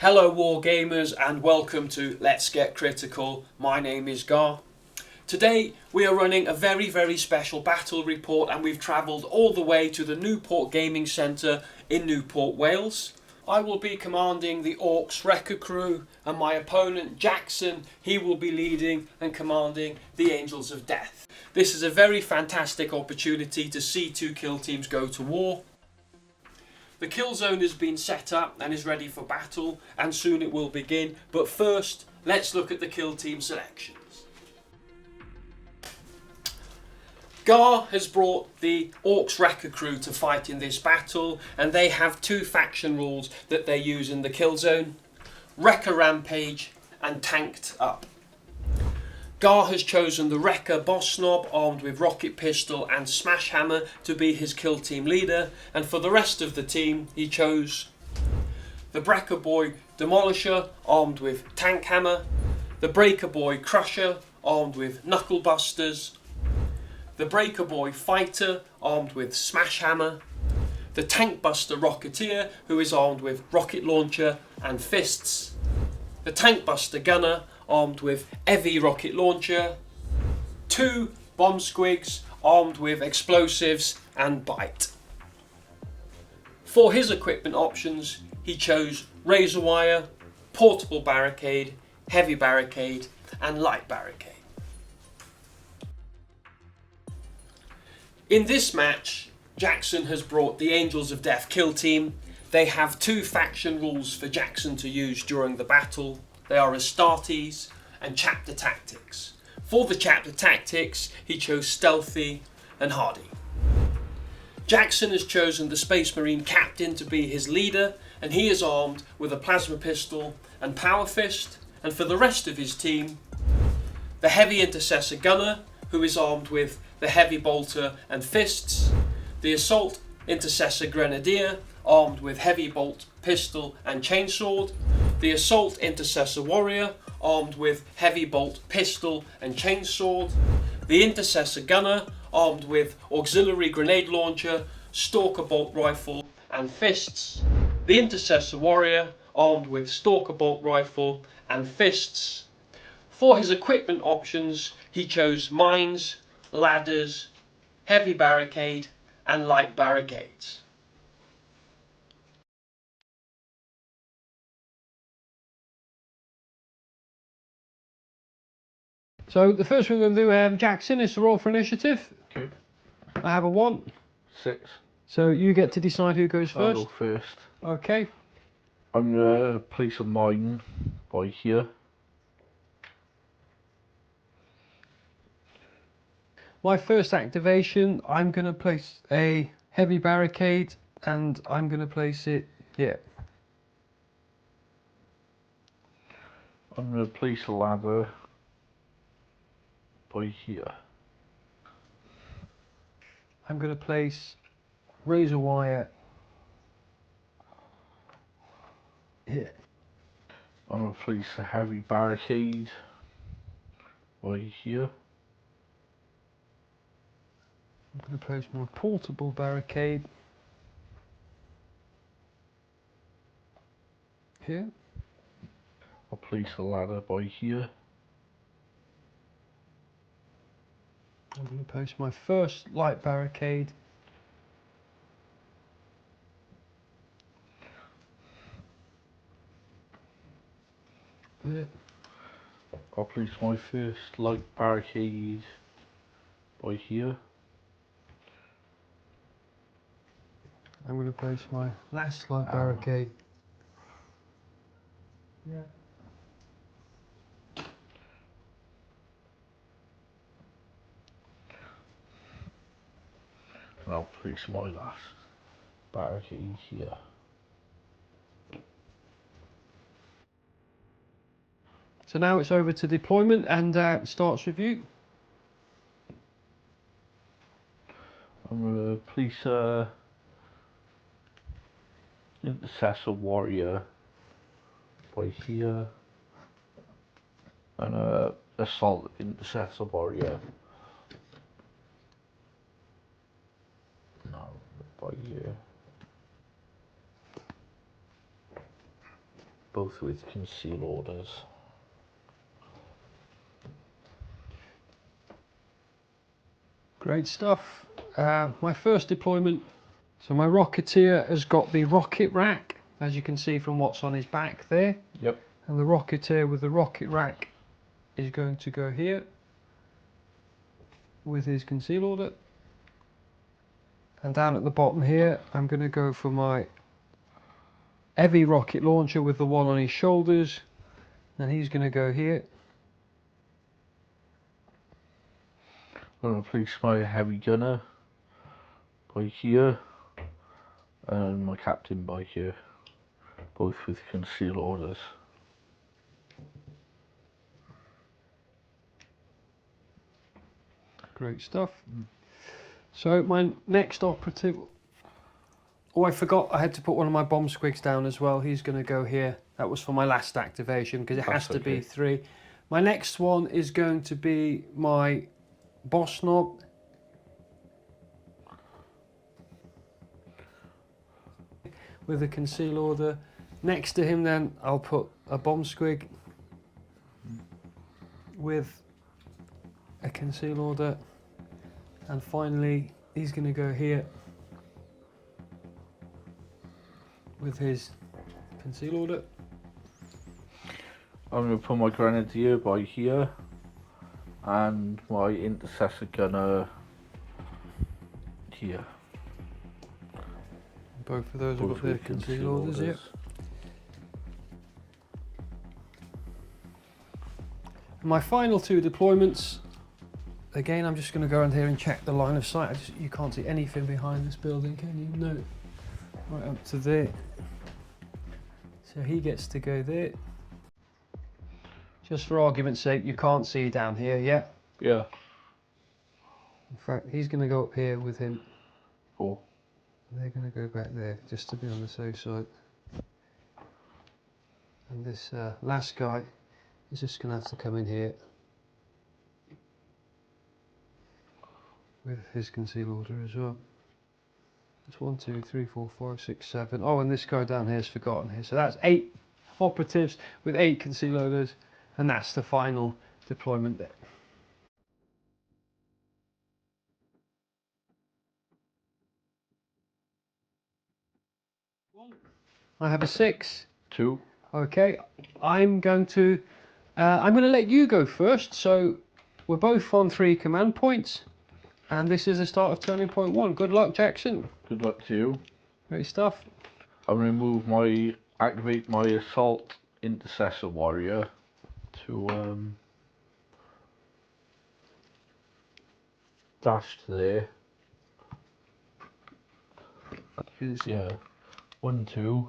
Hello wargamers and welcome to Let's Get Critical. My name is Gar. Today we are running a very special battle report and we've travelled all the way to the Newport Gaming Centre in Newport, Wales. I will be commanding the Orcs Wrecka Krew and my opponent Jackson, he will be leading and commanding the Angels of Death. This is a very fantastic opportunity to see two kill teams go to war. The kill zone has been set up and is ready for battle, and soon it will begin, but first let's look at the kill team selections. Gar has brought the Orcs Wrecka Krew to fight in this battle, and they have two faction rules that they use in the kill zone: Wrecka Rampage and Tanked Up. Gar has chosen the Wrecka Boss Snob armed with rocket pistol and smash hammer to be his kill team leader, and for the rest of the team he chose the Breaker Boy Demolisher armed with tank hammer, the Breaker Boy Crusher armed with knuckle busters, the Breaker Boy Fighter armed with smash hammer, the Tank Buster Rocketeer who is armed with rocket launcher and fists, the Tank Buster Gunner armed with heavy rocket launcher, two Bomb Squigs armed with explosives and bite. For his equipment options, he chose razor wire, portable barricade, heavy barricade and light barricade. In this match, Jackson has brought the Angels of Death kill team. They have two faction rules for Jackson to use during the battle. They are Astartes and Chapter Tactics. For the Chapter Tactics, he chose Stealthy and Hardy. Jackson has chosen the Space Marine Captain to be his leader, and he is armed with a plasma pistol and power fist. And for the rest of his team, the Heavy Intercessor Gunner, who is armed with the Heavy Bolter and fists, the Assault Intercessor Grenadier, armed with Heavy Bolt, Pistol and Chainsword, the Assault Intercessor Warrior, armed with Heavy Bolt, Pistol and Chainsword, the Intercessor Gunner, armed with Auxiliary Grenade Launcher, Stalker Bolt Rifle and fists, the Intercessor Warrior, armed with Stalker Bolt Rifle and fists. For his equipment options, he chose mines, ladders, heavy barricade and light barricades. So the first thing we're going to do, Jackson, is to roll for initiative. Okay. I have a 1. 6. So you get to decide who goes first. I'll go first. Okay. I'm going to place a mine by here. My first activation, I'm going to place a heavy barricade and I'm going to place it here. I'm going to place a ladder by here. I'm going to place razor wire here. I'm going to place a heavy barricade by here. I'm going to place my portable barricade here. I'll place a ladder by here. I'm going to place my first light barricade here. I'll place my first light barricade by here. I'm going to place my last light barricade. Yeah. And I'll place my last barricade here. So now it's over to deployment and starts with you. I'm going to place a Intercessor Warrior by here. And a Assault Intercessor Warrior. No, by here. both with conceal orders. Great stuff. My first deployment. So my Rocketeer has got the rocket rack, as you can see from what's on his back there. Yep. And the Rocketeer with the rocket rack is going to go here with his conceal order. And down at the bottom here, I'm going to go for my heavy rocket launcher with the one on his shoulders. And he's going to go here. I'm going to place my heavy gunner by here and my captain by here, both with conceal orders. Great stuff. So my next operative, oh, I forgot I had to put one of my bomb squigs down as well. He's going to go here. That was for my last activation because it has to be 3. My next one is going to be my boss knob. With a conceal order. Next to him then I'll put a bomb squig with a conceal order. And finally, he's going to go here with his conceal order. I'm going to put my grenadier by here and my intercessor gunner here. Both of those have got their conceal orders, yep. My final 2 deployments. Again, I'm just going to go around here and check the line of sight. You can't see anything behind this building, can you? No. Right up to there. So he gets to go there. Just for argument's sake, you can't see down here, yeah? Yeah. In fact, he's going to go up here with him. Cool. They're going to go back there, just to be on the safe side. And this last guy is just going to have to come in here with his conceal order as well. It's 1, 2, 3, 4, 5, 6, 7. Oh, and this guy down here is forgotten here. So that's 8 operatives with 8 conceal orders, and that's the final deployment there. I have a 6. 2. Okay, I'm going to let you go first. So we're both on 3 command points. And this is the start of turning point 1. Good luck, Jackson. Good luck to you. Great stuff. I'm going to activate my assault intercessor warrior to dash to there. Yeah, 1, 2,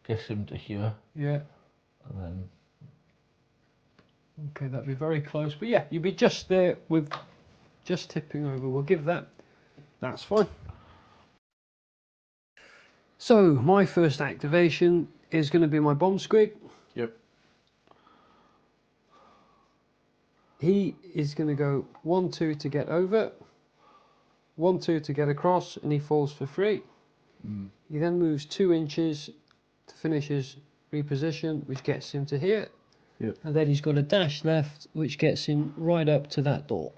gets him to here. Yeah. And then. Okay, that'd be very close. But yeah, you'd be just there with just tipping over. We'll give that. That's fine. So my first activation is going to be my bomb squig. Yep. He is going to go 1, 2 to get over, 1, 2 to get across, and he falls for free. He then moves 2 inches to finish his reposition, which gets him to here. Yep. And then he's got a dash left, which gets him right up to that door.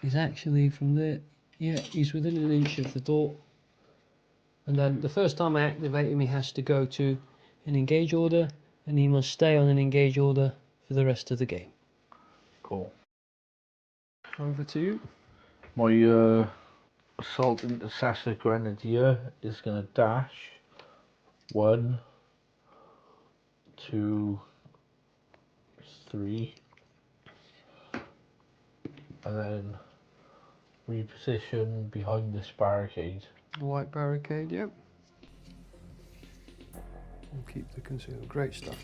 He's actually from there. Yeah, he's within an inch of the door. And then the first time I activate him, he has to go to an engage order, and he must stay on an engage order for the rest of the game. Cool. Over to you. My assault intercessor grenadier is going to dash 1, 2, 3, and then reposition behind this barricade. White barricade, yep. And keep the conceal. Great stuff.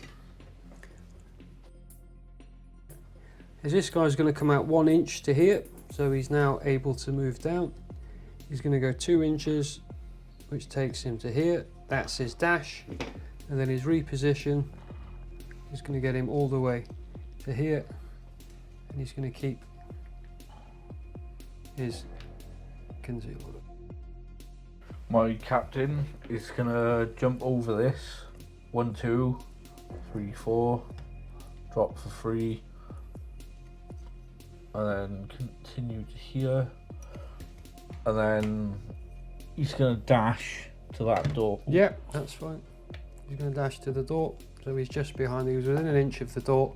As this guy's going to come out 1 inch to here, so he's now able to move down. He's going to go 2 inches, which takes him to here. That's his dash, and then his reposition is going to get him all the way to here, and he's going to keep his conceal order. My captain is gonna jump over this. 1, 2, 3, 4. Drop for 3. And then continue to here. And then he's gonna dash to that door. Yeah, that's fine. He's going to dash to the door. So he's just behind. He was within an inch of the door.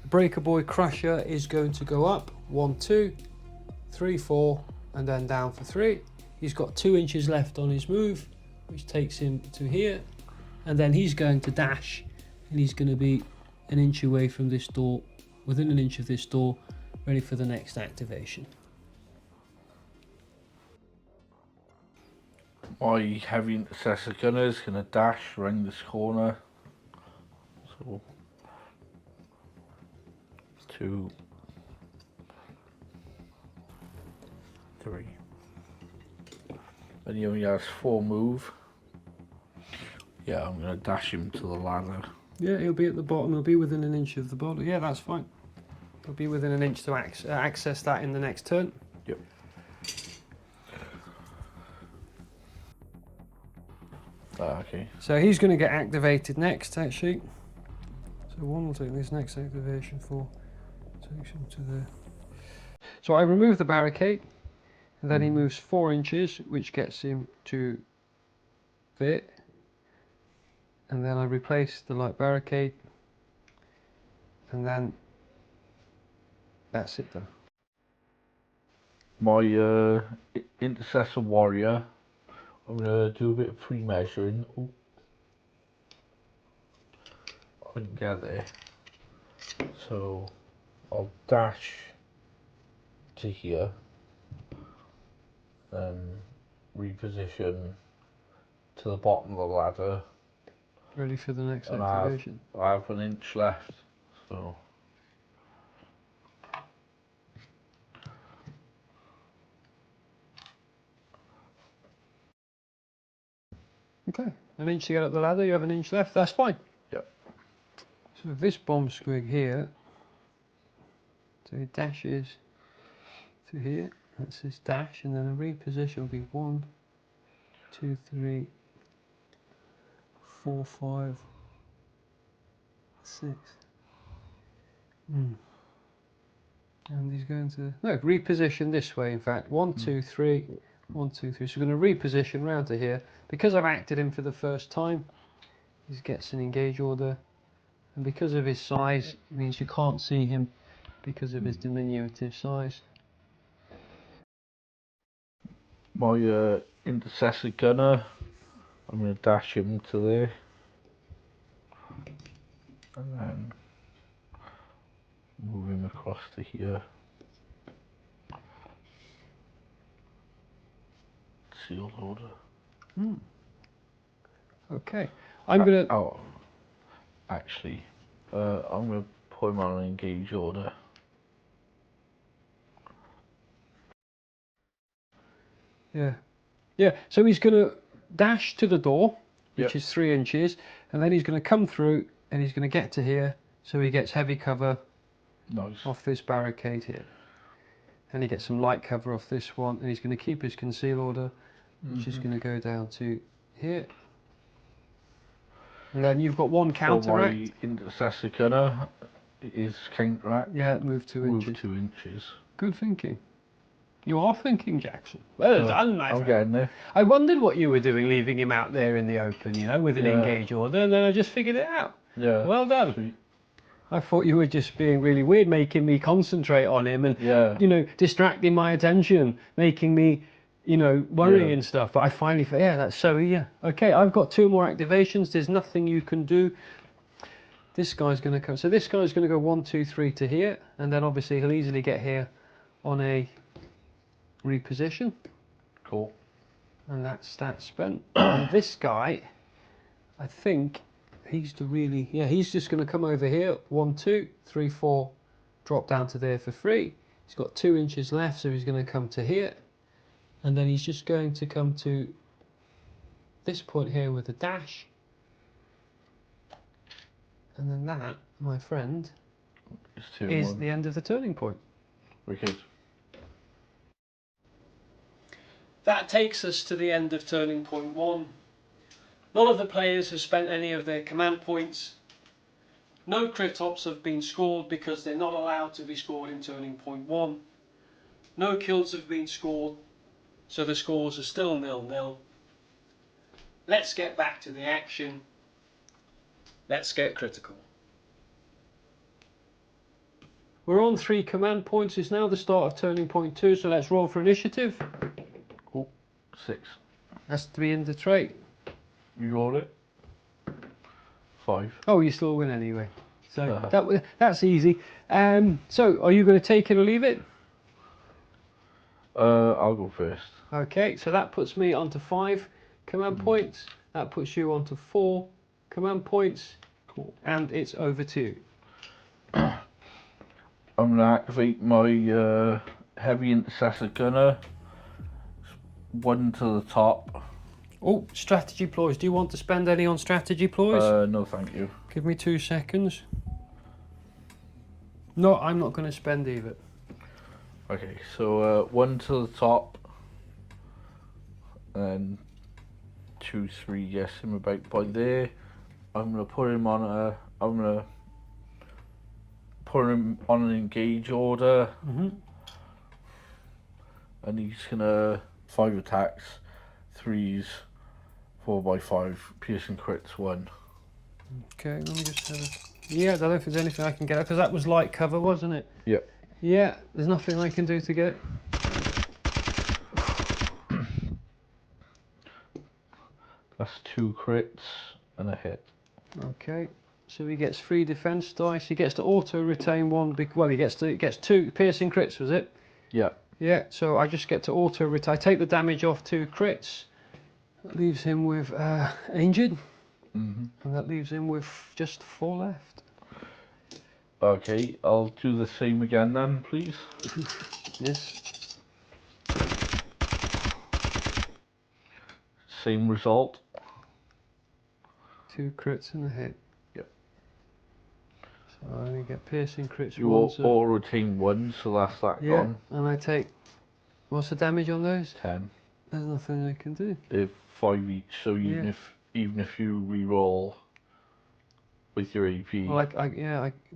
Breaker Boy Crusher is going to go up. 1, 2, 3, 4, and then down for 3. He's got 2 inches left on his move, which takes him to here. And then he's going to dash, and he's going to be an inch away from this door, within an inch of this door, ready for the next activation. My heavy intercessor gunner is gonna dash around this corner. So 2, 3. And he only has 4 move. Yeah, I'm gonna dash him to the ladder. Yeah, he'll be at the bottom. He'll be within an inch of the bottom. Yeah, that's fine. He'll be within an inch to access that in the next turn. Yep. Okay. So he's going to get activated next, actually. So one will take this next activation for takes him to there. So I remove the barricade, and then he moves 4 inches, which gets him to there. And then I replace the light barricade, and then that's it done. My intercessor warrior, I'm gonna do a bit of pre-measuring. Oh, I couldn't get there, so I'll dash to here, then reposition to the bottom of the ladder. Ready for the next And activation. I have an inch left, so. Okay, an inch to get up the ladder, you have an inch left, that's fine. Yep. So this bomb squig here, so it dashes to here, that's his dash, and then a reposition will be 1, 2, 3, 4, 5, 6. And he's going to, no, reposition this way in fact, 1, 2, 3, 1, 2, 3. So we're going to reposition round to here. Because I've acted him for the first time, he gets an engage order. And because of his size, it means you can't see him because of his diminutive size. My intercessor gunner, I'm going to dash him to there. And then move him across to here. Sealed order. Okay, I'm going to... Oh, actually, I'm going to put him on an engage order. Yeah, so he's going to dash to the door, which Yep. is 3 inches, and then he's going to come through and he's going to get to here, so he gets heavy cover Nice. off this barricade here. And he gets some light cover off this one, and he's going to keep his conceal order, which is going to go down to here. And then you've got one counteract. My intercessor gunner is counteract. Yeah, move 2 inches. Move 2 inches. Good thinking. You are thinking, Jackson. Well done, my I'm friend. getting there. I wondered what you were doing, leaving him out there in the open, you know, with an Yeah. engage order, and then I just figured it out. Yeah. Well done. Sweet. I thought you were just being really weird, making me concentrate on him and, Yeah. you know, distracting my attention, making me, you know, worrying Yeah. and stuff. But I finally thought, yeah, that's so, yeah. Okay, I've got 2 more activations. There's nothing you can do. This guy's going to come. So this guy's going to go 1, 2, 3 to here. And then obviously he'll easily get here on a reposition. Cool. And that's that spent. And this guy, I think he's the really, yeah, he's just going to come over here. 1, 2, 3, 4, drop down to there for free. He's got 2 inches left, so he's going to come to here. And then he's just going to come to this point here with a dash. And then that, my friend, It's 2 is and 1. the end of the turning point. Wicked. that takes us to the end of turning point 1. None of the players have spent any of their command points. No crit ops have been scored because they're not allowed to be scored in turning point 1. No kills have been scored, so the scores are still 0-0. Let's get back to the action. Let's get critical. We're on 3 command points. It's now the start of turning point 2, so let's roll for initiative. Oh, 6. Has to be in the trait. You roll it. 5. Oh, you still win anyway. So that's easy. So are you going to take it or leave it? I'll go first. Okay, so that puts me onto 5 command points. That puts you onto 4 command points. Cool. And it's over to you. I'm going to activate my heavy intercessor gunner. 1 to the top. Oh, strategy ploys. Do you want to spend any on strategy ploys? No, thank you. Give me 2 seconds. No, I'm not going to spend either. Okay, so 1 to the top. And 2, 3, yes, him about by there. I'm going to put him on an engage order. And he's going to 5 attacks, 3s, 4x5, piercing crits 1. Okay, let me just have a... Yeah, I don't know if there's anything I can get, because that was light cover, wasn't it? Yep. Yeah, there's nothing I can do to get it. That's 2 crits and a hit. Okay, so he gets 3 defense dice. He gets to auto retain 1. Well, he gets 2 piercing crits, was it? Yeah. Yeah. So I just get to auto retain. I take the damage off 2 crits. That leaves him with injured. And that leaves him with just 4 left. Okay, I'll do the same again then, please. Yes. Same result. 2 crits and a hit. Yep. So I only get piercing crits. You all retain 1, so that's that gone. And I take... What's the damage on those? 10. There's nothing I can do. 5 each, so even if you re-roll with your AP. Well,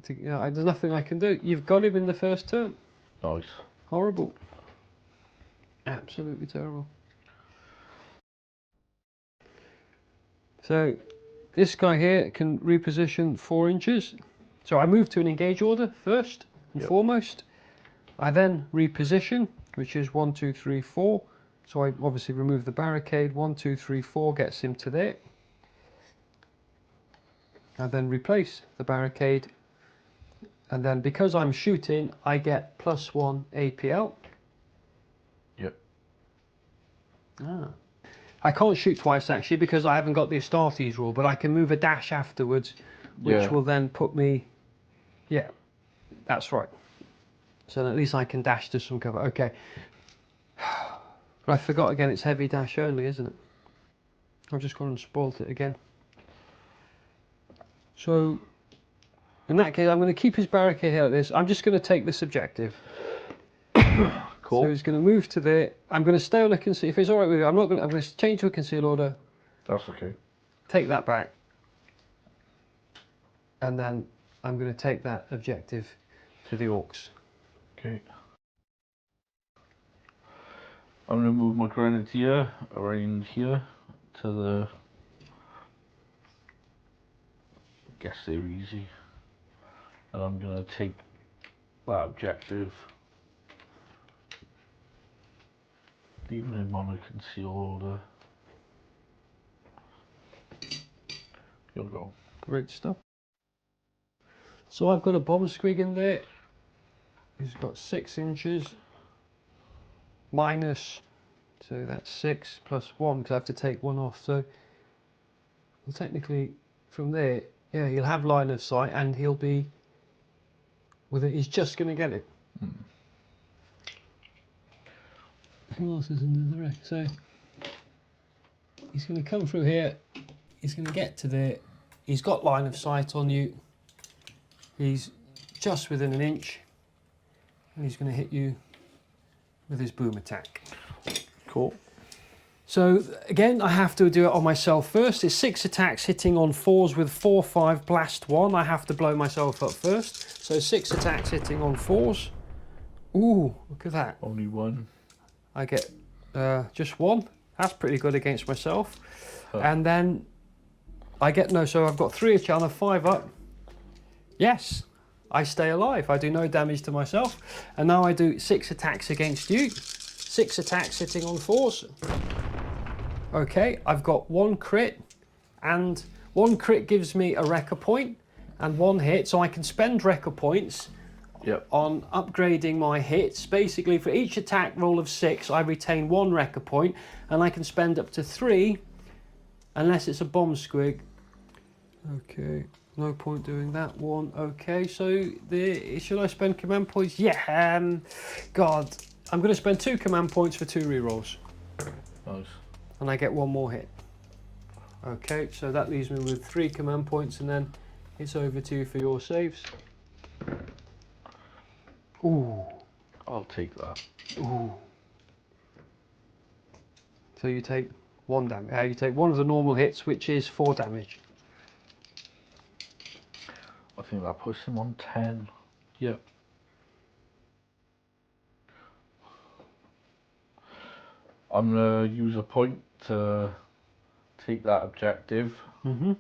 there's nothing I can do. You've got him in the first turn. Nice. Horrible. Absolutely terrible. So this guy here can reposition 4 inches. So I move to an engage order first and foremost. I then reposition, which is 1, 2, 3, 4. So I obviously remove the barricade. 1, 2, 3, 4 gets him to there. I then replace the barricade. And then because I'm shooting, I get +1 APL. Yep. I can't shoot twice actually because I haven't got the Astartes rule, but I can move a dash afterwards, which will then put me... Yeah, that's right. So at least I can dash to some cover. Okay. But I forgot again, it's heavy dash only, isn't it? I've just gone and spoilt it again. So, in that case, I'm going to keep his barricade here like this. I'm just going to take this objective. Cool. So he's going to move to there. I'm going to stay on a conceal. If it's all right with you, I'm going to change to a conceal order. That's okay. Take that back. And then I'm going to take that objective to the orcs. Okay. I'm going to move my grenadier around here to the... Guess they're easy. And I'm going to take that objective. Leaving him on a conceal order. You'll go. Great stuff. So I've got a bomb squig in there. He's got 6 inches. Minus, so that's 6 plus 1 because I have to take 1 off. So well, technically from there, yeah, he'll have line of sight and he'll be with it. He's just going to get it. Who else is in the wreck? So he's going to come through here. He's going to get to there. He's got line of sight on you. He's just within an inch, and he's going to hit you with his boom attack. Cool. So again, I have to do it on myself first. It's 6 attacks hitting on 4s with 4/5 blast 1. I have to blow myself up first. So 6 attacks hitting on 4s. Ooh, look at that. Only one. I get just 1. That's pretty good against myself. Huh. And then I get so I've got 3 on a 5 up. Yes, I stay alive. I do no damage to myself. And now I do 6 attacks against you. 6 attacks hitting on 4s. Okay, I've got 1 crit, and 1 crit gives me a Wrecka point and 1 hit, so I can spend Wrecka points on upgrading my hits. Basically, for each attack roll of 6, I retain 1 Wrecka point, and I can spend up to 3, unless it's a bomb squig. Okay, no point doing that one. Okay, so should I spend command points? Yeah, God, I'm going to spend 2 command points for 2 rerolls. Nice. And I get 1 more hit. Okay, so that leaves me with 3 command points, and then it's over to you for your saves. Ooh. I'll take that. Ooh. So you take 1 damage. You take 1 of the normal hits, which is 4 damage. I think that puts him on 10. Yep. I'm gonna use a point to take that objective. Mm-hmm.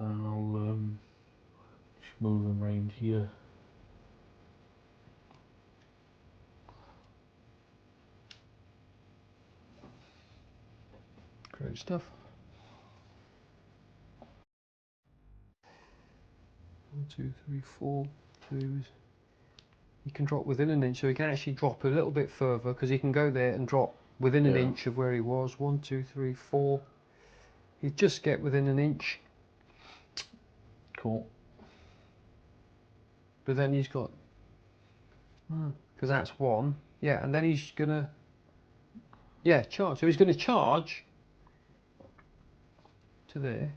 And I'll just move him around here. Great stuff. 1, 2, 3, 4. So he can drop within an inch, so he can actually drop a little bit further, because he can go there and drop within an inch of where he was. 1, 2, 3, 4. He'd just get within an inch. Cool. But then he's got, because that's 1. Yeah, and then he's gonna, charge. So he's gonna charge to there.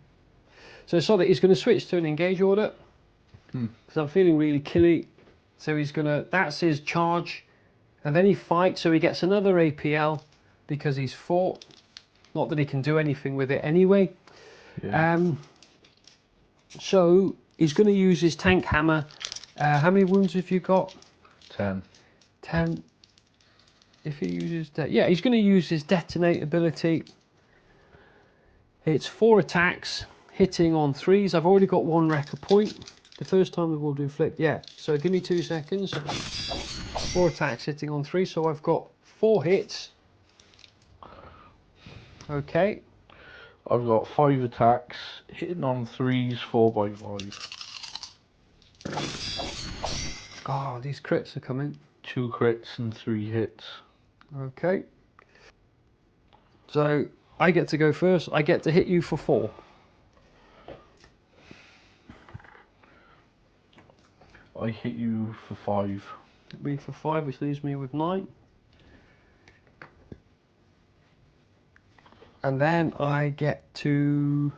So it's so that he's gonna switch to an engage order. Because I'm feeling really killy. So he's gonna, that's his charge. And then he fights, so he gets another APL because he's fought. Not that he can do anything with it anyway. Yeah. So he's going to use his tank hammer. How many wounds have you got? 10. 10. If he uses he's going to use his detonate ability. It's 4 attacks hitting on 3s. I've already got 1 Wrecka point. The first time we will do flip. Yeah. So give me 2 seconds. 4 attacks hitting on 3. So I've got 4 hits. Okay. I've got 5 attacks hitting on 3s, 4x5. Oh, these crits are coming. 2 crits and 3 hits. Okay. So I get to go first. I get to hit you for 4. I hit you for 5. Hit me for 5, which leaves me with 9. And then I get to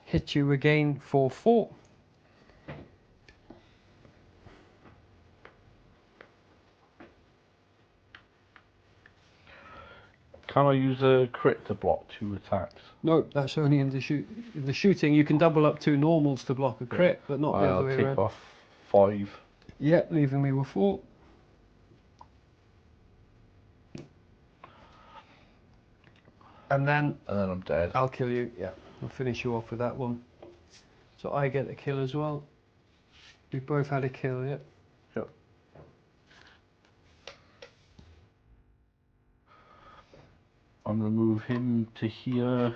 hit you again for 4. Can I use a crit to block 2 attacks? No, that's only in the shooting. You can double up 2 normals to block a crit, but not the other way I'll around. take off 5. Yeah, leaving me with 4. And then I'm dead. I'll kill you. Yeah, I'll finish you off with that one. So I get a kill as well. We both had a kill, yeah. Yep. I'm gonna move him to here,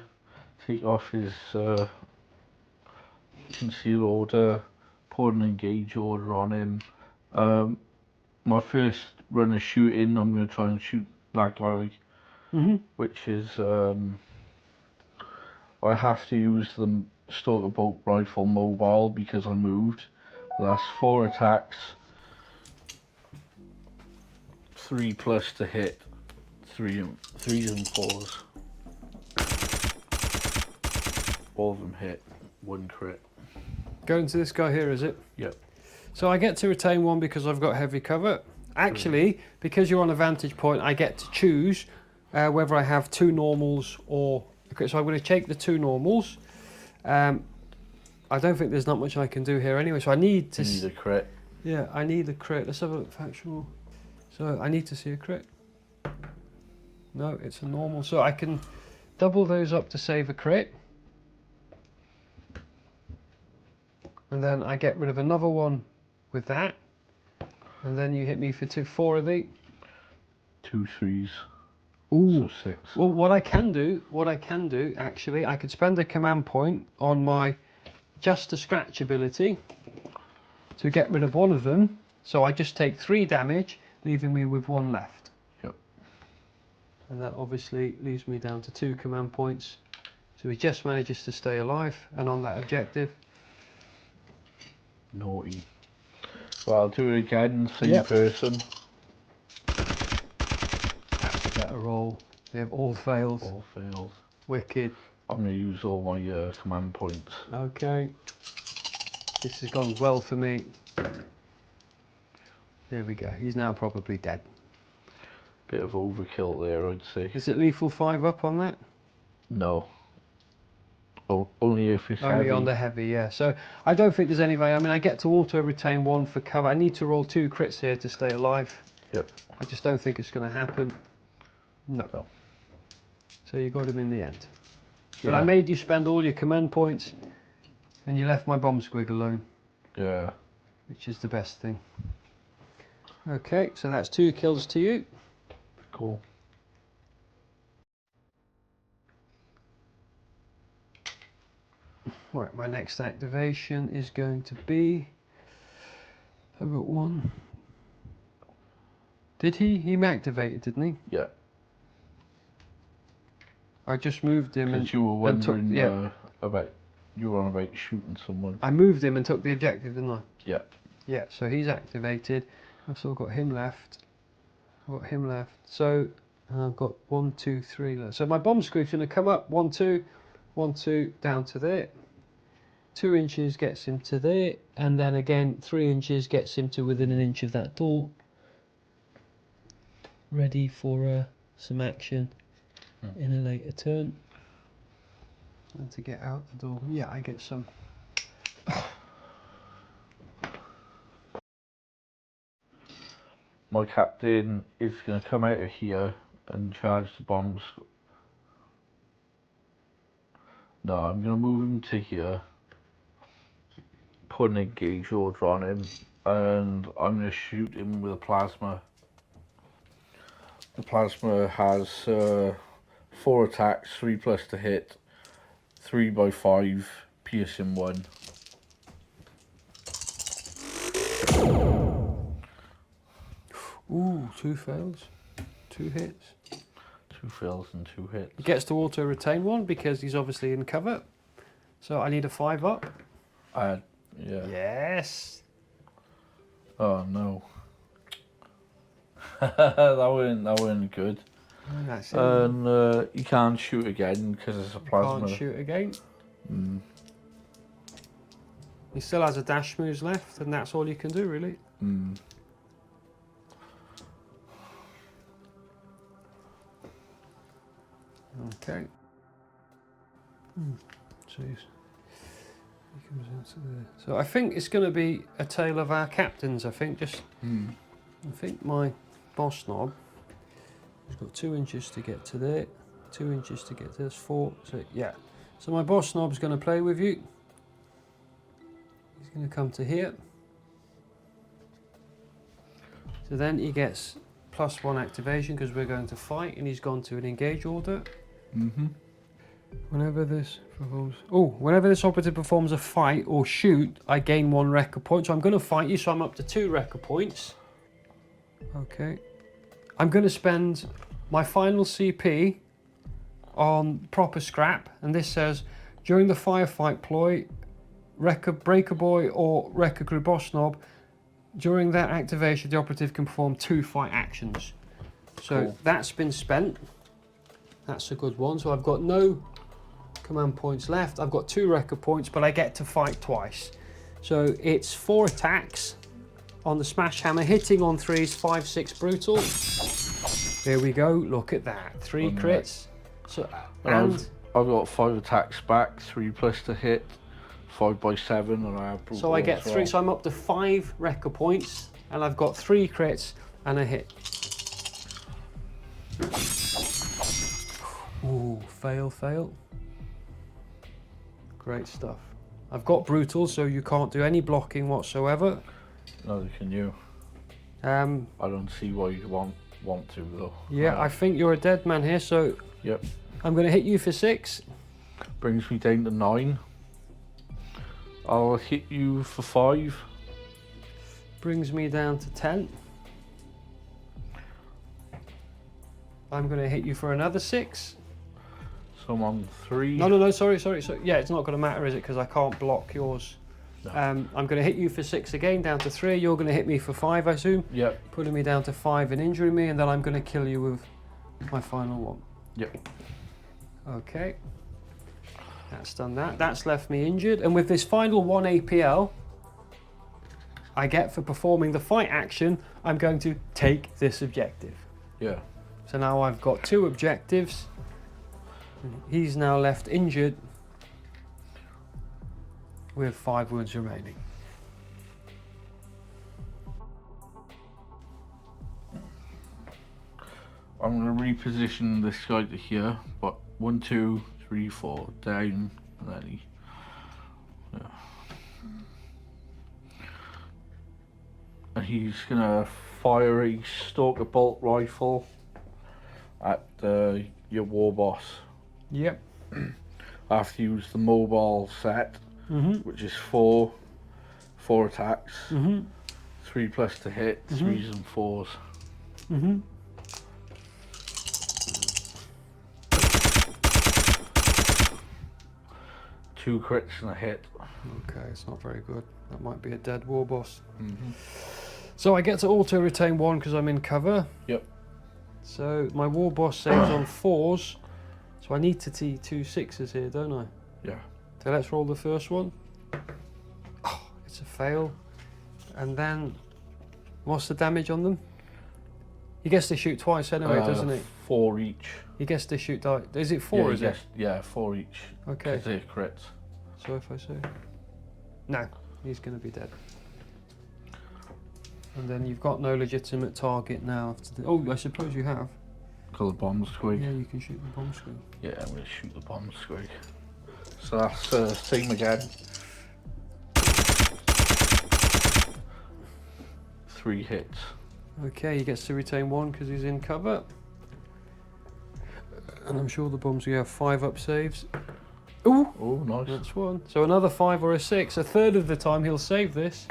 take off his conceal order, put an engage order on him. My first run of shooting, I'm gonna try and shoot that guy, which is I have to use the Stalker Bolt Rifle mobile because I moved. That's 4 attacks, 3 plus to hit, 3s and 4s. All of them hit, 1 crit. Going to this guy here, is it? Yep. So I get to retain 1 because I've got heavy cover. Actually, because you're on a vantage point, I get to choose whether I have 2 normals or a crit. So I'm going to take the 2 normals. I don't think there's not much I can do here anyway, so I need to... You need a crit. Yeah, I need a crit. Let's have a look, factual. So I need to see a crit. No, it's a normal. So I can double those up to save a crit. And then I get rid of another one with that. And then you hit me for 4 of the... 2 3s. Ooh. So 6. Well, what I can do, actually, I could spend a command point on my Just to Scratch ability to get rid of one of them. So I just take 3 damage, leaving me with 1 left. Yep. And that obviously leaves me down to 2 command points. So he just manages to stay alive and on that objective. Naughty. Well, I'll do it again, same Yep. person. That's a better roll. They have all failed. All failed. Wicked. I'm going to use all my command points. Okay. This has gone well for me. There we go. He's now probably dead. Bit of overkill there, I'd say. Is it lethal 5 up on that? No. Oh, only if it's Only heavy. on the heavy, yeah. So I don't think there's any way. I mean, I get to auto retain 1 for cover. I need to roll 2 crits here to stay alive. Yep. I just don't think it's going to happen. No. No. So you got him in the end. But Yeah. I made you spend all your command points, and you left my bomb squig alone, Yeah. which is the best thing. Okay, so that's 2 kills to you. Cool. Right, my next activation is going to be... I've got 1. Did he? He activated, didn't he? Yeah. I just moved him and... Because you were and took- wondering yeah. about... You were on about shooting someone. I moved him and took the objective, didn't I? Yeah. Yeah, so he's activated. I've still got him left. I've got him left. So I've got 1, 2, 3 left. So my bomb squig's going to come up 1, 2, 1, 2, down to there. 2 inches gets him to there, and then again 3 inches gets him to within an inch of that door. Ready for some action in a later turn. And to get out the door, yeah, I get some. My captain is going to come out of here and charge the bombs. No, I'm going to move him to here. Put an engage order on him. And I'm going to shoot him with a plasma. The plasma has 4 attacks, 3 plus to hit, 3 by 5, piercing 1. Ooh, 2 fails, 2 hits. 2 fails and 2 hits. He gets to auto retain 1 because he's obviously in cover. So I need a 5 up. Yeah. Yes. Oh no. that weren't good. That's it. And you can't shoot again because it's a plasma. Can't shoot again. Mm. He still has a dash moves left, and that's all you can do, really. Mm. Okay. Jeez. He comes into there. So I think it's going to be a tale of our captains. I think I think my boss knob has got 2 inches to get to there, 2 inches to get to this, 4. So yeah. So my boss knob's going to play with you. He's going to come to here. So then he gets +1 activation because we're going to fight, and he's gone to an engage order. Whenever this operative performs a fight or shoot, I gain 1 Wrecka point. So I'm going to fight you, so I'm up to 2 Wrecka points. Okay. I'm going to spend my final CP on proper scrap, and this says, during the firefight ploy, Breaker Boy or Wrecka Krew boss knob, during that activation, the operative can perform 2 fight actions. So Cool. That's been spent. That's a good one. So I've got no command points left. I've got 2 Wrecka points, but I get to fight twice. So it's 4 attacks on the smash hammer, hitting on 3s, 5, 6 brutal. There we go. Look at that. 3 crits. So and I've got 5 attacks back, 3+ to hit, 5/7, and I have brutal. So I get 3. So I'm up to 5 Wrecka points, and I've got 3 crits and a hit. Ooh, fail, fail. Great stuff. I've got brutal, so you can't do any blocking whatsoever. Neither can you. I don't see why you'd want to though. Yeah, I think you're a dead man here, so yep. I'm going to hit you for 6. Brings me down to 9. I'll hit you for 5. Brings me down to 10. I'm going to hit you for another 6. So I'm on 3. No, sorry. So, yeah, it's not going to matter, is it? Because I can't block yours. No. I'm going to hit you for 6 again, down to 3. You're going to hit me for 5, I assume. Yep. Putting me down to 5 and injuring me, and then I'm going to kill you with my final one. Yep. Okay. That's done that. That's left me injured. And with this final 1 APL, I get for performing the fight action, I'm going to take this objective. Yeah. So now I've got 2 objectives. He's now left injured with 5 wounds remaining. I'm going to reposition this guy to here, but 1, 2, 3, 4 down, and then he. Yeah. And he's going to fire a stalker bolt rifle at your war boss. Yep. I have to use the mobile set, which is 4 attacks, 3+ to hit, 3s and 4s. Two crits and a hit. Okay, it's not very good. That might be a dead war boss. So I get to auto retain 1 because I'm in cover. Yep. So my war boss saves on 4s. So I need to see 2 6s here, don't I? Yeah. So let's roll the first one. Oh, it's a fail. And then, what's the damage on them? He gets to shoot twice anyway, doesn't he? 4 each. He gets to shoot die. Is it 4? Yeah, is it? Yeah, 4 each. Okay. 'Cause they're crits. So if I say, no, he's going to be dead. And then you've got no legitimate target now. Oh, I suppose you have. Call the bomb squig. Yeah, you can shoot the bomb squig. Yeah, I'm going to shoot the bomb squig. So that's same again. 3 hits. Okay, he gets to retain 1 because he's in cover. And I'm sure the bombs will have 5 up saves. Ooh! Oh, nice. That's 1. So another 5 or a 6. A third of the time he'll save this.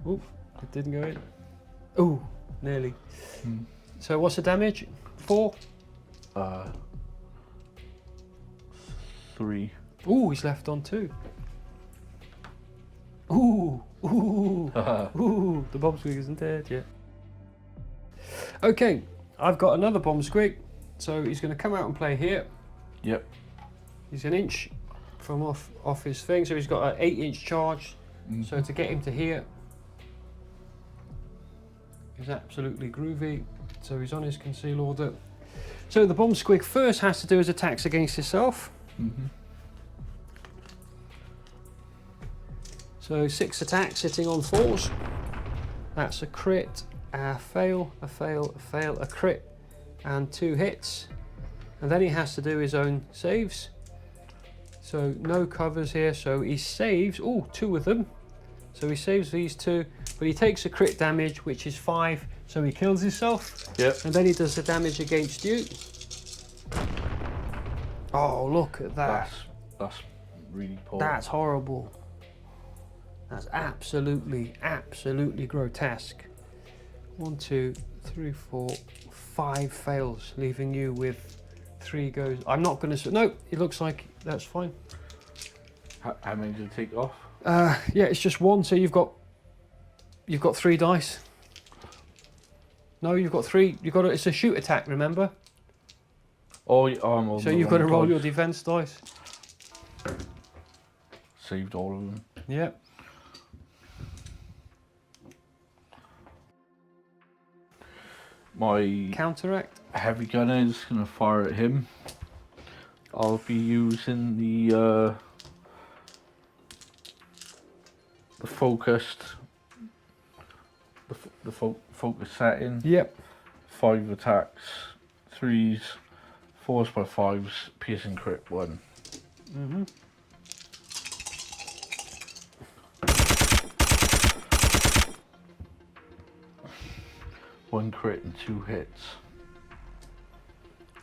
Ooh, it didn't go in. Ooh, nearly. So what's the damage? 4? 3. Ooh, he's left on 2. Ooh, ooh, ooh. The bomb squig isn't dead yet. Okay, I've got another bomb squig. So he's going to come out and play here. Yep. He's an inch from off his thing, so he's got an 8-inch charge. So to get him to here is absolutely groovy. So he's on his conceal order. So the bomb squig first has to do his attacks against himself. So 6 attacks hitting on 4s. That's a crit, a fail, a fail, a fail, a crit, and 2 hits. And then he has to do his own saves. So no covers here, so he saves, 2 of them. So he saves these 2, but he takes a crit damage, which is 5, so he kills himself. Yep. And then he does the damage against you. Oh, look at that. That's really poor. That's horrible. That's absolutely grotesque. 1, 2, 3, 4, 5 fails, leaving you with 3 goes. I'm not going to. No, it looks like that's fine. How many did you take off? Yeah, it's just 1. So you've got 3 dice. No, you've got 3. You've got. It's a shoot attack. Remember. Oh, I'm so you've got to roll your defense dice. Saved all of them. Yep. my counteract. heavy gunner is going to fire at him. I'll be using the focused, focus setting. Yep. 5 attacks, 3s, 4s by 5s, piercing crit 1. Mhm. One crit and 2 hits.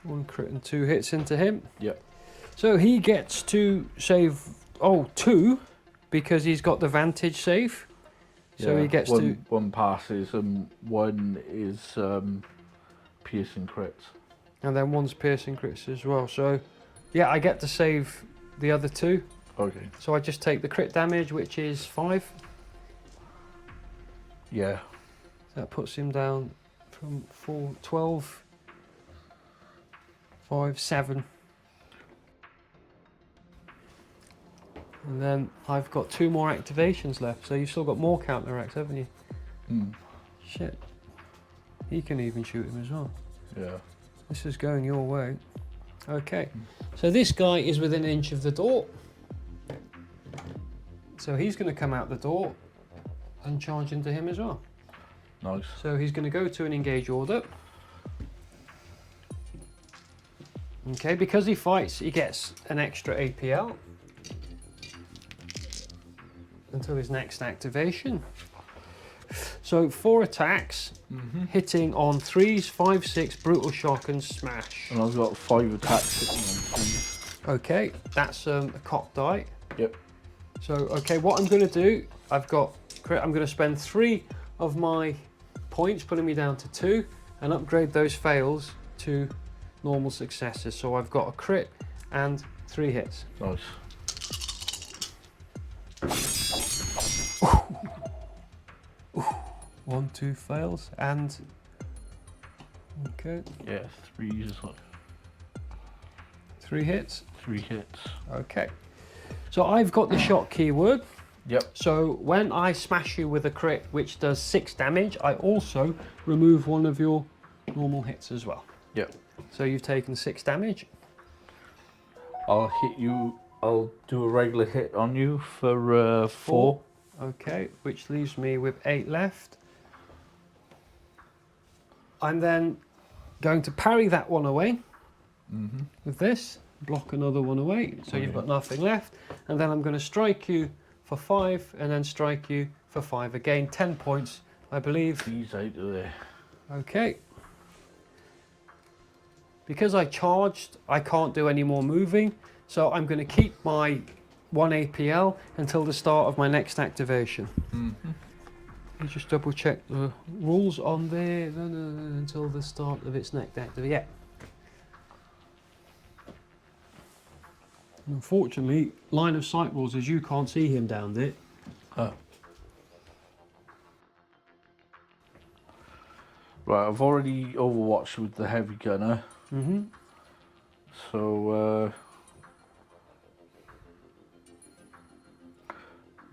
1 crit and 2 hits into him. Yep. So he gets to save 2 because he's got the vantage save. So he gets to. One passes and 1 is piercing crits. And then 1's piercing crits as well. So yeah, I get to save the other 2. Okay. So I just take the crit damage, which is 5. Yeah. That puts him down from 4, 12, 5, 7. And then I've got 2 more activations left, so you've still got more counteracts, haven't you? Mm. Shit. He can even shoot him as well. Yeah. This is going your way. Okay. So this guy is within an inch of the door. So he's going to come out the door and charge into him as well. Nice. So he's going to go to an engage order. Okay, because he fights, he gets an extra APL until his next activation. So 4 attacks, hitting on 3s, 5, 6, brutal shock and smash. And I've got 5 attacks hitting on 3s. Okay, that's a cock die. Yep. So okay, what I'm going to do, I'm going to spend 3 of my points, putting me down to 2, and upgrade those fails to normal successes. So I've got a crit and 3 hits. Nice. 1, 2 fails and okay, Yeah, 3s, 3 hits. 3 hits. Okay, so I've got the shot keyword. Yep. So when I smash you with a crit which does 6 damage, I also remove 1 of your normal hits as well. Yep. So you've taken 6 damage. I'll hit you. I'll do a regular hit on you for 4. Okay, which leaves me with 8 left. I'm then going to parry that one away with this, block another one away, so you've got nothing left. And then I'm going to strike you for 5 and then strike you for 5 again. 10 points, I believe. He's out of there. Okay. Because I charged, I can't do any more moving, so I'm going to keep my 1 APL until the start of my next activation. Let me just double check the rules on there. No, until the start of its next activation. Yeah. Unfortunately, line of sight rules is you can't see him down there. Oh. Right, I've already overwatched with the heavy gunner. So,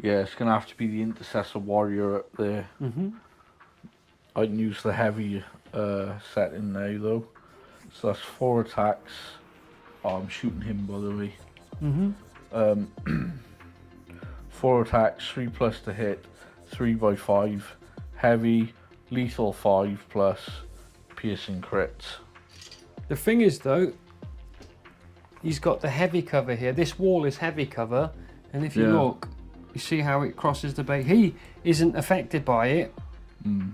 yeah, it's going to have to be the intercessor warrior up there. I can use the heavy setting now though. So that's 4 attacks. Oh, I'm shooting him by the way. 4 attacks, 3 plus to hit, 3 by 5, heavy, lethal 5 plus, piercing crits. The thing is though, he's got the heavy cover here. This wall is heavy cover, and if you look, you see how it crosses the base. He isn't affected by it,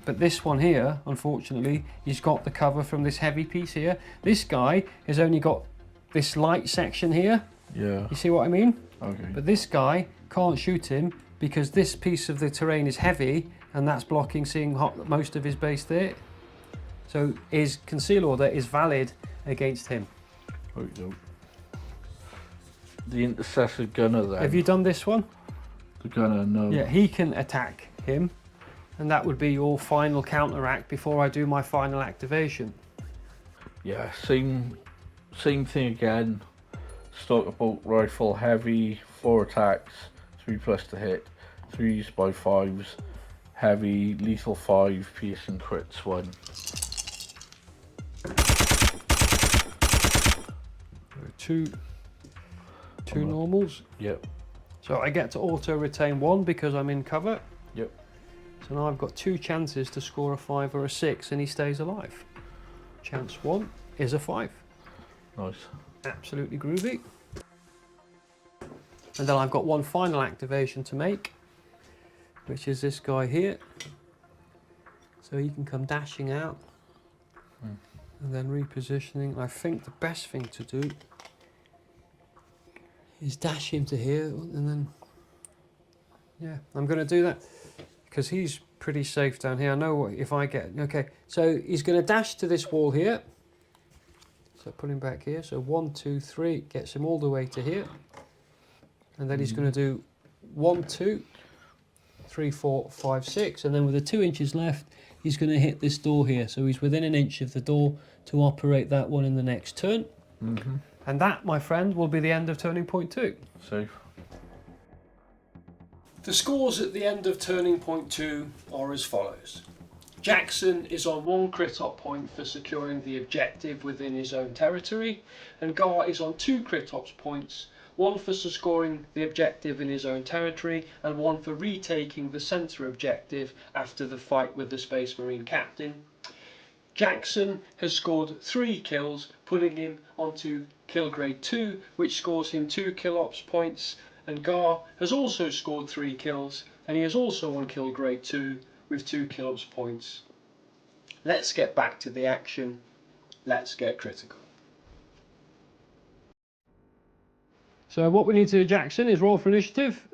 but this one here, unfortunately, he's got the cover from this heavy piece here. This guy has only got this light section here. Yeah. You see what I mean? Okay. But this guy can't shoot him because this piece of the terrain is heavy, and that's blocking seeing most of his base there. So his conceal order is valid against him. The intercessor gunner then. Have you done this one? The gunner, no. Yeah, he can attack him, and that would be your final counteract before I do my final activation. Yeah, same thing again. Stalker bolt rifle, heavy, 4 attacks, 3 plus to hit, 3s by 5s, heavy, lethal 5, piercing crits 1. two normals. Yep. So I get to auto retain 1 because I'm in cover. Yep. So now I've got 2 chances to score a 5 or a 6 and he stays alive. Chance 1 is a 5. Nice. Absolutely groovy. And then I've got one final activation to make, which is this guy here. So he can come dashing out and then repositioning. I think the best thing to do is dash him to here and then, yeah, I'm going to do that because he's pretty safe down here. I know what, if I get, okay, so he's going to dash to this wall here. So put him back here. So 1, 2, 3 gets him all the way to here. And then he's going to do 1, 2, 3, 4, 5, 6. And then with the 2 inches left, he's going to hit this door here. So he's within an inch of the door to operate that one in the next turn. And that, my friend, will be the end of turning point 2. Safe. The scores at the end of turning point 2 are as follows. Jackson is on 1 crit op point for securing the objective within his own territory, and Gar is on 2 crit ops points, 1 for scoring the objective in his own territory and 1 for retaking the centre objective after the fight with the Space Marine captain. Jackson has scored 3 kills, putting him onto kill grade 2, which scores him 2 kill ops points, and Gar has also scored 3 kills, and he is also on kill grade 2 with 2 kill ops points. Let's get back to the action. Let's get critical. So what we need to do, Jackson, is roll for initiative.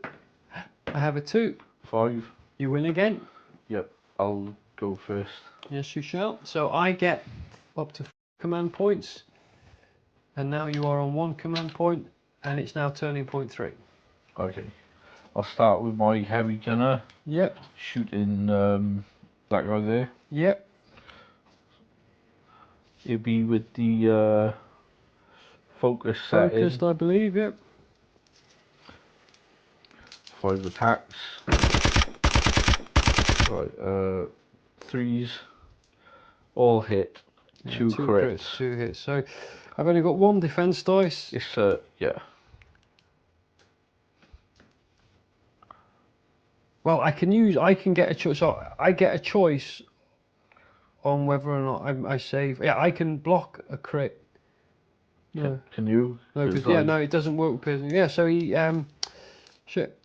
I have a 2. 5. You win again. Yep. I'll go first. Yes, you shall. So I get up to 4 command points. And now you are on 1 command point, and it's now turning point 3. Okay. I'll start with my heavy gunner. Yep. Shooting that guy there. Yep. It'll be with the focus set in. Focused, I believe, yep. 5 attacks. Right, 3s. All hit. Yeah, 2 crits. 2 hits. So I've only got 1 defense dice. It's yeah. Well, I can get a choice. So I get a choice on whether or not I save. Yeah, I can block a crit. No. Can you? No, because yeah, no, it doesn't work with piercing. Yeah, so he shit.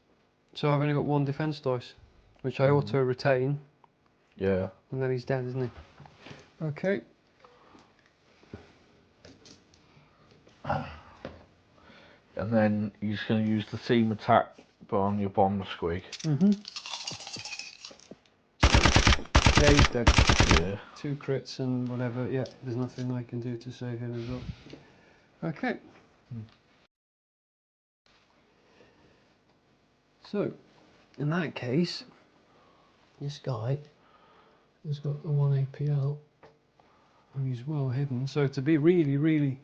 So I've only got 1 defense dice, which I auto retain. Yeah. And then he's dead, isn't he? Okay. And then he's going to use the same attack, but on your bomb squig. Yeah, he's dead. Yeah. 2 crits and whatever. Yeah, there's nothing I can do to save him as well. Okay. So, in that case, this guy has got the 1 APL and he's well hidden. So to be really, really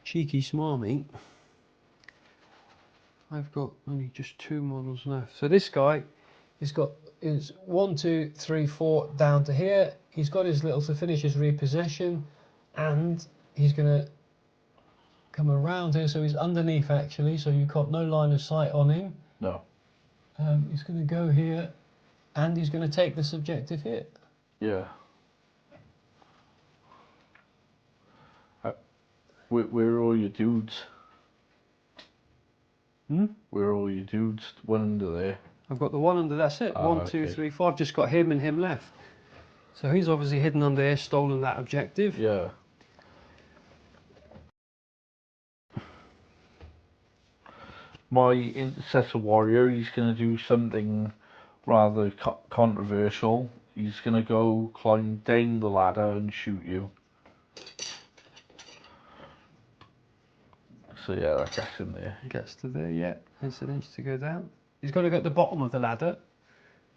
cheeky smarmy, I've got only just 2 models left. So this guy has got is 1, 2, 3, 4 down to here. He's got his little to finish his repossession, and he's gonna come around here. So he's underneath actually. So you've got no line of sight on him. No. He's gonna go here, and he's gonna take this objective here. Yeah. Where are all your dudes? Where are all your dudes? 1 under there. I've got the 1 under, that's it. Oh, 1, 2, okay. 3, 4. I've just got him and him left. So he's obviously hidden under here, stolen that objective. Yeah. My intercessor warrior, he's going to do something rather controversial. He's going to go climb down the ladder and shoot you. So yeah, that gets him there. Gets to there, yeah. It's an inch to go down. He's got to go at the bottom of the ladder.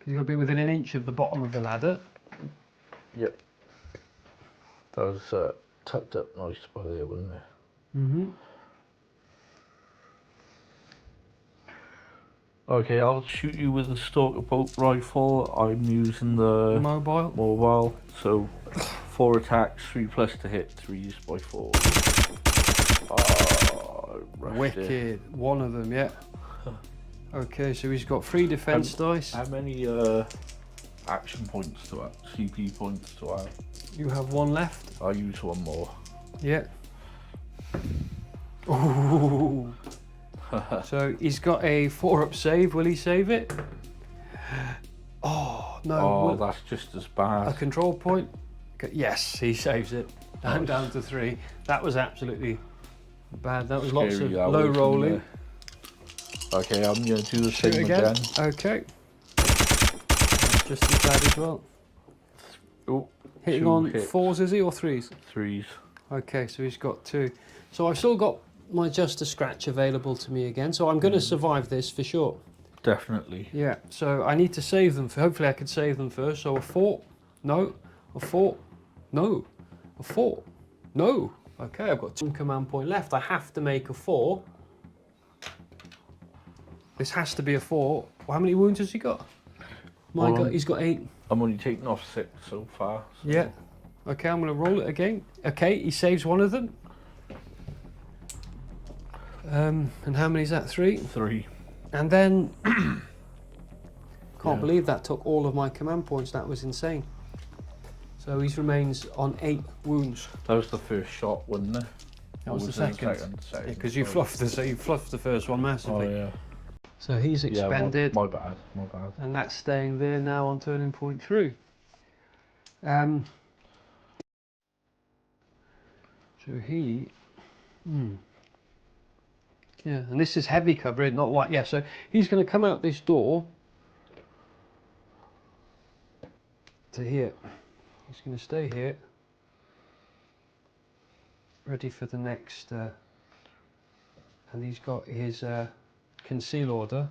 He's got to be within an inch of the bottom of the ladder. Yep. That was tucked up nice by there, wasn't it? Okay, I'll shoot you with the stalker bolt rifle. I'm using the mobile. So 4 attacks, 3+ to hit, 3s by 4. Oh, rushed it. Wicked. One of them, yeah. Okay, so he's got 3 defense dice. How many action points to have? CP points to have? You have 1 left. I'll use 1 more. Yeah. Ooh. So he's got a 4-up save. Will he save it? Oh no! Oh, that's just as A bad. control point. Yes, he saves it. I'm Nice. down to 3. That was absolutely bad. That was lots of Scary, that low was, rolling. wasn't it? Okay, I'm gonna do the Shoot same again. again. Okay. Just as bad as well. Oh, Hitting 2 on hits. 4s, is he, or 3s? 3s. Okay, so he's got 2. So I've still got my Just a Scratch available to me again. So I'm going to survive this for sure. Definitely. Yeah. So I need to save them. Hopefully I can save them first. So a 4. No. A 4. No. A 4. No. Okay, I've got 2 command point left. I have to make a 4. This has to be a 4. Well, how many wounds has he got? My God, he's got 8. I'm only taking off 6 so far. So. Yeah. Okay, I'm going to roll it again. Okay, he saves one of them. And how many is that? 3? 3. And then, can't Yeah. believe that took all of my command points. That was insane. So he remains on 8 wounds. That was the first shot, wasn't it? That was Or the it second. Second. Because you fluffed the first one Oh massively. yeah. So he's expended. Yeah, my bad. My bad. And that's staying there now on turning point 3. So he, yeah, and this is heavy cover, not light. Yeah, so he's going to come out this door to here. He's going to stay here, ready for the next. And he's got his conceal order.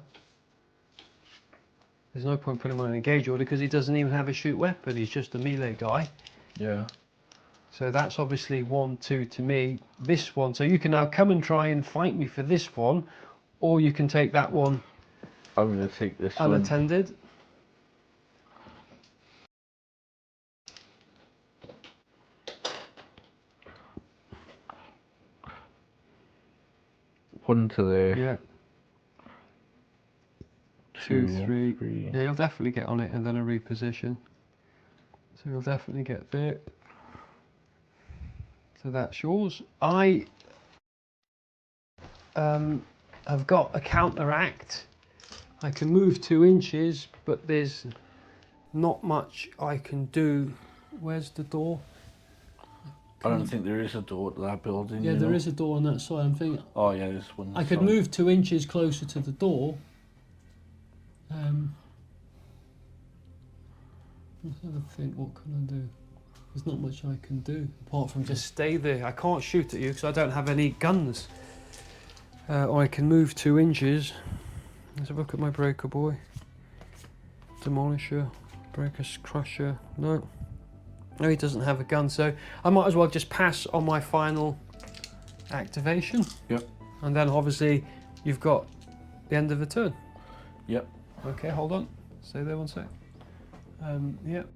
There's no point putting him on an engage order because he doesn't even have a shoot weapon. He's just a melee guy. Yeah. So that's obviously 1, 2 to me. This one, so you can now come and try and fight me for this one, or you can take that one I'm gonna take this one. unattended. One to there. Yeah. 2, 3. 3. Yeah, you'll definitely get on it and then a reposition. So you'll definitely get there. So that's yours. I have got a counteract. I can move 2 inches, but there's not much I can do. Where's the door? I don't think there is a door to that building. Yeah, you there know? is a door on that side. I'm thinking Oh yeah, there's one. I could side. move 2 inches closer to the door. Let's have a think. What can I do? There's not much I can do apart from just stay there. I can't shoot at you because I don't have any guns. Or I can move 2 inches. Let's have a look at my breaker boy. Demolisher, breaker crusher. No, he doesn't have a gun. So I might as well just pass on my final activation. Yep. And then obviously you've got the end of the turn. Yep. Okay, hold on. Stay there 1 sec. Yep.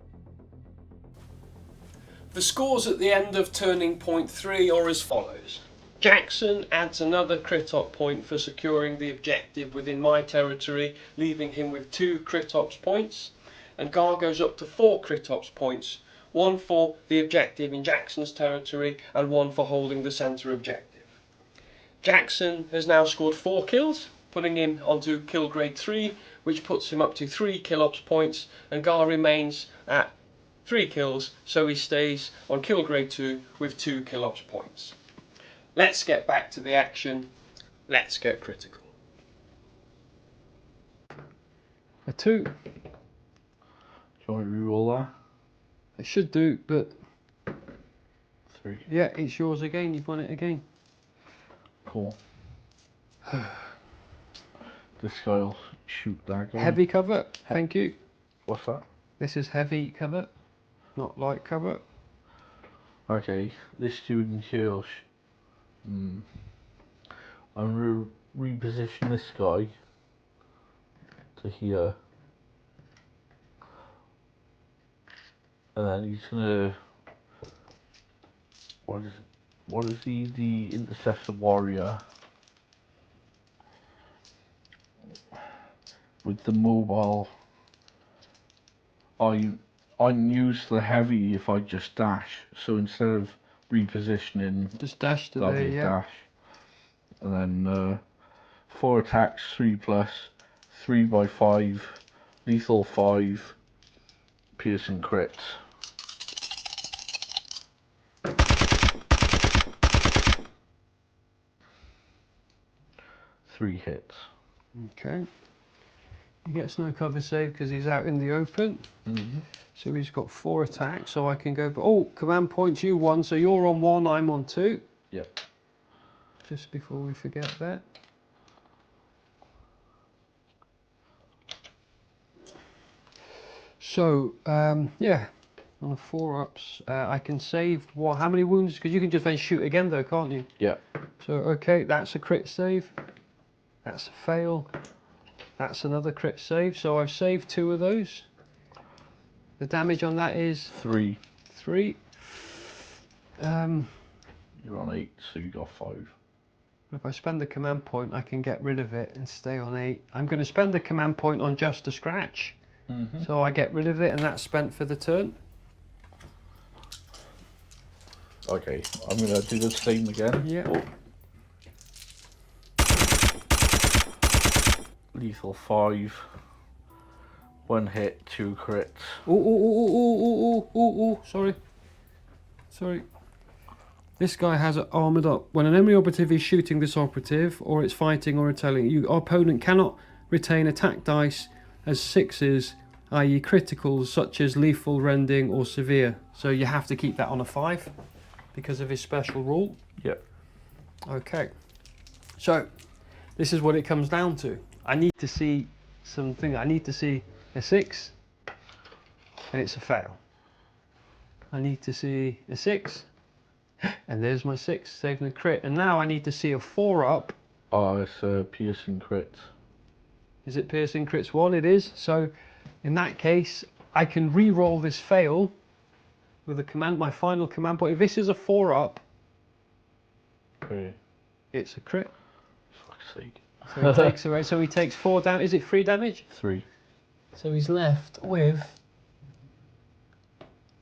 The scores at the end of turning point 3 are as follows. Jackson adds another crit op point for securing the objective within my territory, leaving him with 2 crit ops points, and Gar goes up to 4 crit ops points, 1 for the objective in Jackson's territory and 1 for holding the centre objective. Jackson has now scored 4 kills, putting him onto kill grade 3, which puts him up to 3 kill ops points, and Gar remains at 3 kills, so he stays on kill grade 2 with 2 kill ops points. Let's get back to the action. Let's get critical. A 2. Do you want to reroll that? It should do, but 3. yeah, it's yours again. You've won it again. Cool. This guy'll shoot that guy. Heavy cover. Thank you. What's that? This is heavy cover, not light cover. Okay, this student here. I'm gonna reposition this guy to here, and then he's gonna What is he? The Intercessor Warrior. With the mobile, I use the heavy if I just dash. So instead of repositioning, Just dash to that'll there, be a yeah. dash. And then 4 attacks, 3+, 3x5, lethal 5, piercing crits. Three hits. Okay. He gets no cover save because he's out in the open. So he's got 4 attacks, so I can go, oh, command points, you 1, so you're on 1, I'm on 2. Yep. Just before we forget that. So, yeah, on the 4-ups, I can save, what, how many wounds? Because you can just then shoot again though, can't you? Yeah. So, okay, that's a crit save. That's a fail. That's another crit save, so I've saved 2 of those. The damage on that is 3. 3. You're on 8, so you got 5. If I spend the command point, I can get rid of it and stay on 8. I'm going to spend the command point on just a scratch. So I get rid of it, and that's spent for the turn. Okay, I'm going to do the same again. Yeah. Lethal 5. 1 hit, 2 crits. Sorry. Sorry. This guy has it armoured up. When an enemy operative is shooting this operative, or it's fighting or retailing, your opponent cannot retain attack dice as 6s, i.e. criticals such as lethal, rending or severe. So you have to keep that on a 5 because of his special rule. Yep. Okay. So this is what it comes down to. I need to see something. I need to see a 6 and it's a fail. I need to see a 6 and there's my 6 saving the crit, and now I need to see a 4-up. Oh, it's a piercing crit. Is it piercing crits 1? It is. So in that case I can re-roll this fail with a command, my final command point. If this is a 4-up, Okay. it's a crit. Fuck's sake. So he takes away. So he takes 4 damage. Is it 3 damage? 3. So he's left with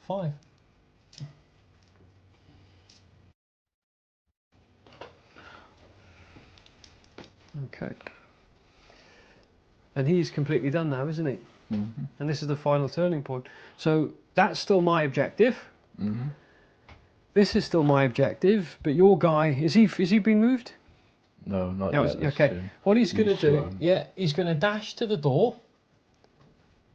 5. Okay. And he's completely done now, isn't he? And this is the final turning point. So that's still my objective. This is still my objective, but your guy, is he been moved? No, not No, yet. okay. What he's going to do, run. yeah, he's going to dash to the door,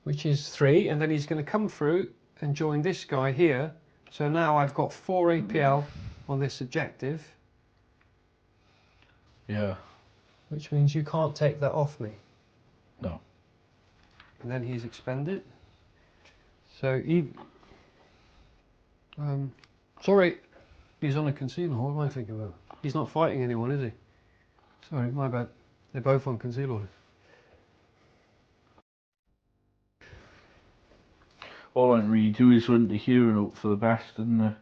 which is 3, and then he's going to come through and join this guy here. So now I've got 4 APL on this objective. Yeah. Which means you can't take that off me. No. And then he's expended. So he... sorry, he's on a conceal. What am I thinking about? He's not fighting anyone, is he? Sorry, my bad. They're both on conceal order. All I can really do is run to here and hope for the best, isn't it?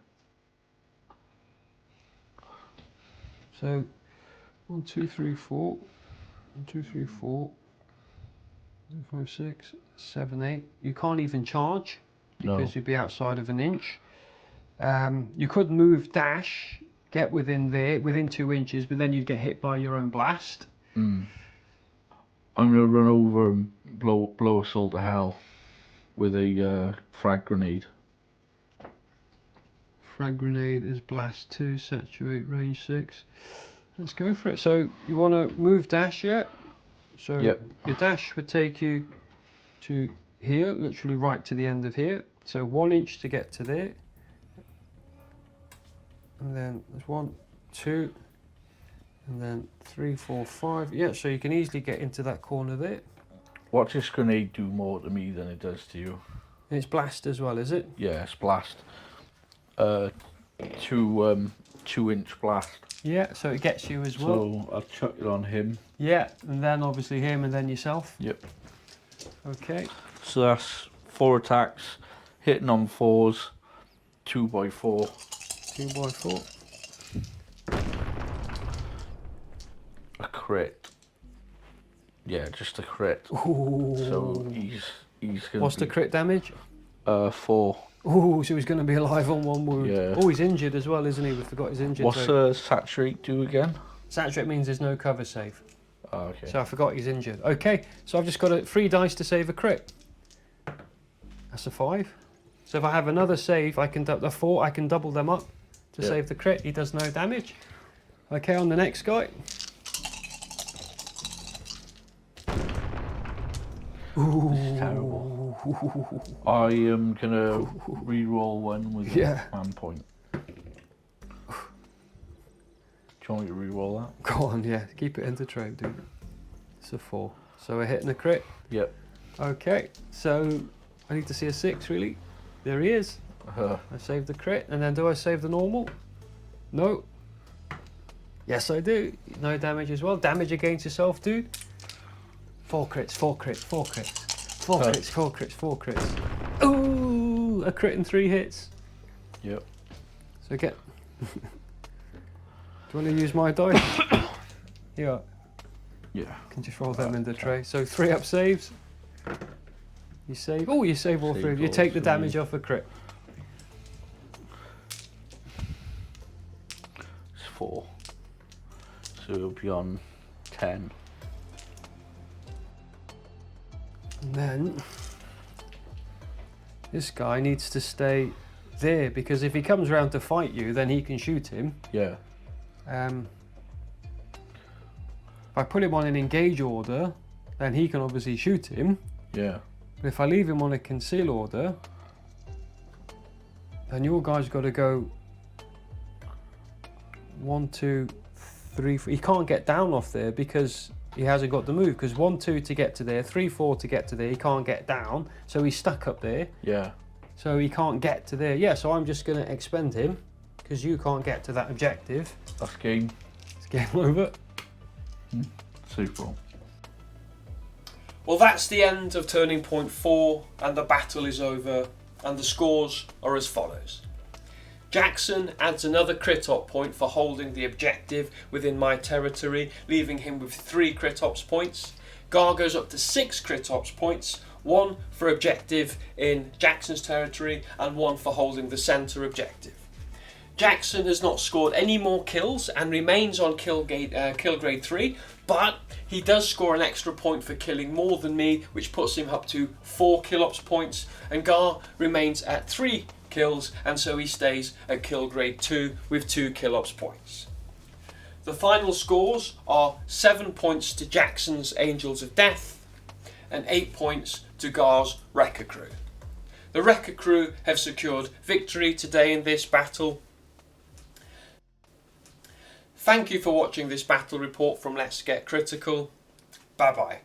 So 1, 2, 3, 4. 1, 2, 3, 4. 5, 6, 7, 8. You can't even charge because you'd be outside of an inch. You could move dash, get within there, within 2 inches, but then you'd get hit by your own blast. I'm gonna run over and blow us all to hell with a frag grenade. Frag grenade is blast 2, saturate range 6. Let's go for it. So you want to move dash yet? So Yep. Your dash would take you to here, literally right to the end of here. So 1 inch to get to there. And then there's 1, 2, and then 3, 4, 5. Yeah, so you can easily get into that corner there. What's this grenade do more to me than it does to you? And it's blast as well, is it? Yeah, it's blast. 2-inch blast. Yeah, so it gets you as well. So I'll chuck it on him. Yeah, and then obviously him and then yourself. Yep. Okay. So that's 4 attacks, hitting on 4s, 2x4. 2x4. crit. Yeah, just a crit. Ooh. So he's gonna What's the crit damage? 4. Ooh, so he's going to be alive on 1 wound. Yeah. Oh, he's injured as well, isn't he? We forgot he's injured. What's saturate do again? Saturate means there's no cover save. Oh, okay. So I forgot he's injured. Okay, so I've just got 3 dice to save a crit. That's a 5. So if I have another save, I can the 4. I can double them up to save the crit. He does no damage. Okay, on the next guy. Ooh. This is terrible. I am gonna re-roll one with a man point. Do you want me to re-roll that? Go on, yeah. Keep it into trade, dude. It's a 4. So we're hitting a crit. Yep. Okay, so I need to see a 6, really. There he is. I saved the crit, and then do I save the normal? No. Yes, I do. No damage as well. Damage against yourself, dude. 4 crits, 4 crits, 4 crits. 4 crits, 4 crits, 4 crits. Ooh, a crit and 3 hits. Yep. So get... Do you want to use my dice? Yeah. Yeah. Can just roll them in the tray. So 3 up saves. You save. Oh, you save all 3. You take the damage off a crit. It's 4. So it'll be on 10. And then this guy needs to stay there, because if he comes around to fight you, then he can shoot him. Yeah. If I put him on an engage order, then he can obviously shoot him. Yeah. But if I leave him on a conceal order, then your guy's got to go 1, 2, 3, 4. He can't get down off there because he hasn't got the move. Because 1, 2 to get to there, 3, 4 to get to there. He can't get down, so he's stuck up there. Yeah. So he can't get to there. Yeah, so I'm just going to expend him because you can't get to that objective. That's game. It's game over. Super. Well, that's the end of turning point 4, and the battle is over, and the scores are as follows. Jackson adds another crit op point for holding the objective within my territory, leaving him with 3 crit ops points. Gar goes up to 6 crit ops points, 1 for objective in Jackson's territory and 1 for holding the centre objective. Jackson has not scored any more kills and remains on kill grade 3, but he does score an extra point for killing more than me, which puts him up to 4 kill ops points, and Gar remains at 3 kills, and so he stays at kill grade 2 with 2 kill ops points. The final scores are 7 points to Jackson's Angels of Death and 8 points to Gar's Wrecka Krew. The Wrecka Krew have secured victory today in this battle. Thank you for watching this battle report from Let's Get Critical. Bye bye.